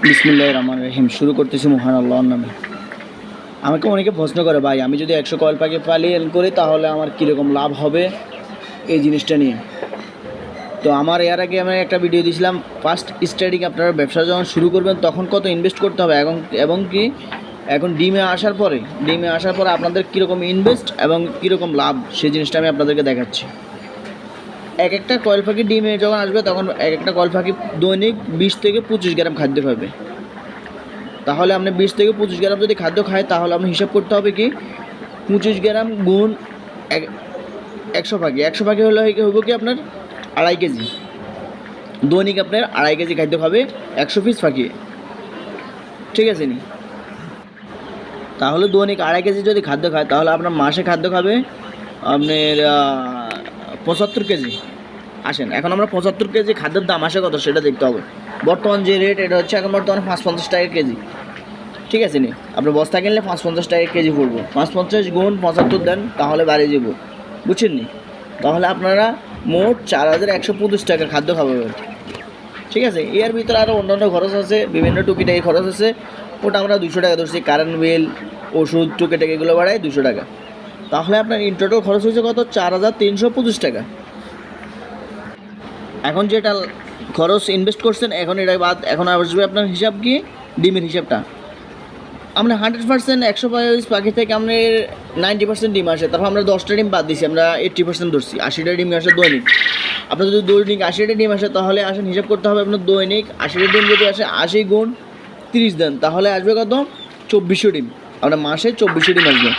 বিসমিল্লাহির রহমানির রহিম। শুরু করতেছি মহান আল্লাহর নামে। আমাকে অনেকে প্রশ্ন করে, ভাই আমি যদি 100 কয়েল পাখি পালন করি তাহলে আমার কীরকম লাভ হবে এই জিনিসটা নিয়ে। তো আমার এর আগে আমি একটা ভিডিও দিয়েছিলাম, ফার্স্ট স্টার্টিং আপনারা ব্যবসা যখন শুরু করবেন তখন কত ইনভেস্ট করতে হবে এবং কি এখন ডিমে আসার পরে আপনাদের কীরকম ইনভেস্ট এবং কীরকম লাভ সেই জিনিসটা আমি আপনাদেরকে দেখাচ্ছি। এক একটা কয়েল পাখি ডিমে যখন আসবে তখন এক একটা কয়েল পাখি দৈনিক 20 থেকে 25 গ্রাম খাদ্য খাবে। তাহলে আপনি 20 থেকে 25 গ্রাম যদি খাদ্য খায় তাহলে আপনি হিসাব করতে হবে কি 25 গ্রাম গুণ 100 পাখি। 100 পাখি হলে হইব কি আপনার 2.5 কেজি। দৈনিক আপনার 2.5 কেজি খাদ্য খাবে 100 পিস পাখি, ঠিক আছে নি? তাহলে দৈনিক 2.5 কেজি যদি খাদ্য খায় তাহলে আপনার মাসে খাদ্য খাবে আপনার 75 কেজি। আসেন এখন আমরা 75 কেজি খাদ্যের দাম আসে কত সেটা দেখতে হবে। বর্তমান যে রেট এটা হচ্ছে এখন বর্তমানে 550 টাকা কেজি, ঠিক আছে নি? আপনি বস্তা কিনলে 550 টাকা কেজি পড়বো। 550 গুণ 75 দেন তাহলে বাড়িয়ে যাব, বুঝছেন নি? তাহলে আপনারা মোট 4125 টাকার খাদ্য খাবেন, ঠিক আছে? এর ভিতরে আরও অন্যান্য খরচ আছে, বিভিন্ন টুকিটাকি খরচ আছে, ওটা আমরা 200 টাকা ধরছি। কারেন্ট বিল, ওষুধ, টুকিটাকি এগুলো বাড়ায় 200 টাকা। তাহলে আপনার ইন টোটাল খরচ হয়েছে কত? 4325 টাকা। এখন যেটা খরচ ইনভেস্ট করছেন এখন এটা বাদ, এখন আসবে আপনার হিসাব কি ডিমের হিসাবটা। আমরা 100% 100 পাখি থেকে আপনার 90% ডিম আসে, তারপর আমরা 10টা ডিম বাদ দিছি, আমরা 80% ধরছি। 80টা ডিম আসে দৈনিক। আপনার যদি দৈনিক 80টা ডিম আসে তাহলে আসেন হিসাব করতে হবে আপনার দৈনিক 80টা ডিম যদি আসে 80 গুণ 30 দেন তাহলে আসবে কত? 2400 ডিম। আপনার মাসে 2400 ডিম আসবে।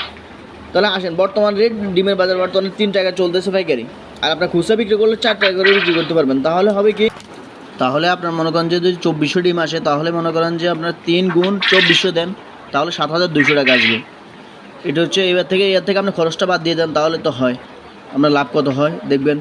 তাহলে আসেন বর্তমান রেট ডিমের বাজার বর্তমানে 3 টাকা চলতেছে পাইকারি, আর আপনার খুচরা বিক্রি করলে 4 টাকা করে বিক্রি করতে পারবেন। তাহলে হবে কি, তাহলে আপনার মনে করেন যে যদি 2400 ডিম আসে তাহলে মনে করেন যে আপনার 3 গুণ 2400 দেন তাহলে 7200 টাকা আসবে। এটা হচ্ছে এর থেকে আপনি খরচটা বাদ দিয়ে দেন তাহলে তো হয়। আপনার লাভ কত হয় দেখবেন।